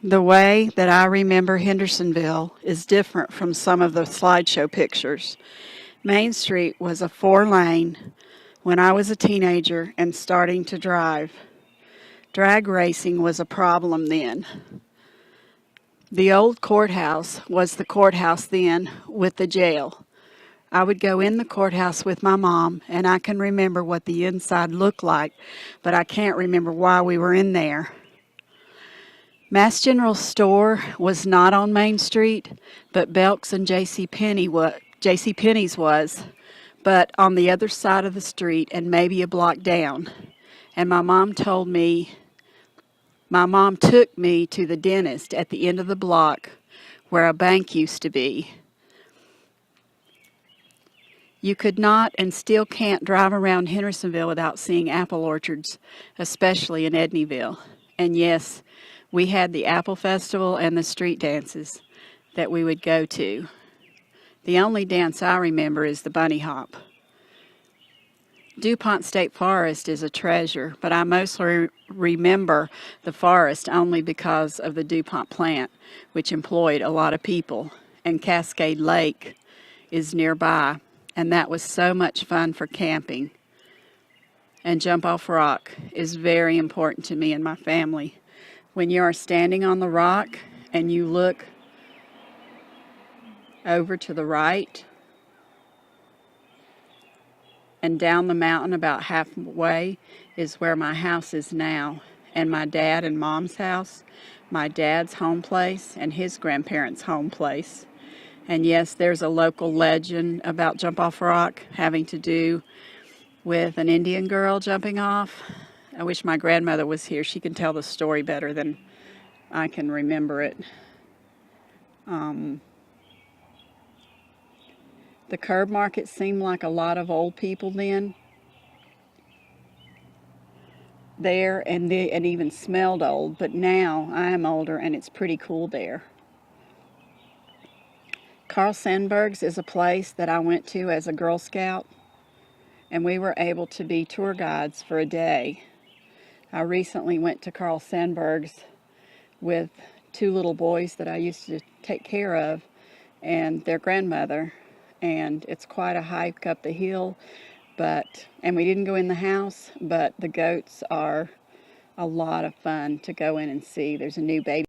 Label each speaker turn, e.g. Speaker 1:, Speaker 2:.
Speaker 1: The way that I remember Hendersonville is different from some of the slideshow pictures. Main Street was a 4-lane when I was a teenager and starting to drive. Drag racing was a problem then. The old courthouse was the courthouse then with the jail. I would go in the courthouse with my mom, and I can remember what the inside looked like, but I can't remember why we were in there. Mass General Store was not on Main Street, but Belk's and JCPenney's was, but on the other side of the street and maybe a block down. And my mom took me to the dentist at the end of the block where a bank used to be. You could not and still can't drive around Hendersonville without seeing apple orchards, especially in Edneyville. And yes, we had the Apple Festival and the street dances that we would go to. The only dance I remember is the bunny hop. DuPont State Forest is a treasure, but I mostly remember the forest only because of the DuPont plant, which employed a lot of people. And Cascade Lake is nearby, and that was so much fun for camping. And Jump Off Rock is very important to me and my family. When you are standing on the rock and you look over to the right and down the mountain about halfway is where my house is now, and my dad and mom's house, my dad's home place, and his grandparents' home place. And yes, there's a local legend about Jump Off Rock having to do with an Indian girl jumping off. I wish my grandmother was here. She can tell the story better than I can remember it. The curb market seemed like a lot of old people then there, and it even smelled old, but now I am older and it's pretty cool there. Carl Sandburg's is a place that I went to as a Girl Scout, and we were able to be tour guides for a day. I recently went to Carl Sandburg's with 2 little boys that I used to take care of and their grandmother, and it's quite a hike up the hill, and we didn't go in the house, but the goats are a lot of fun to go in and see. There's a new baby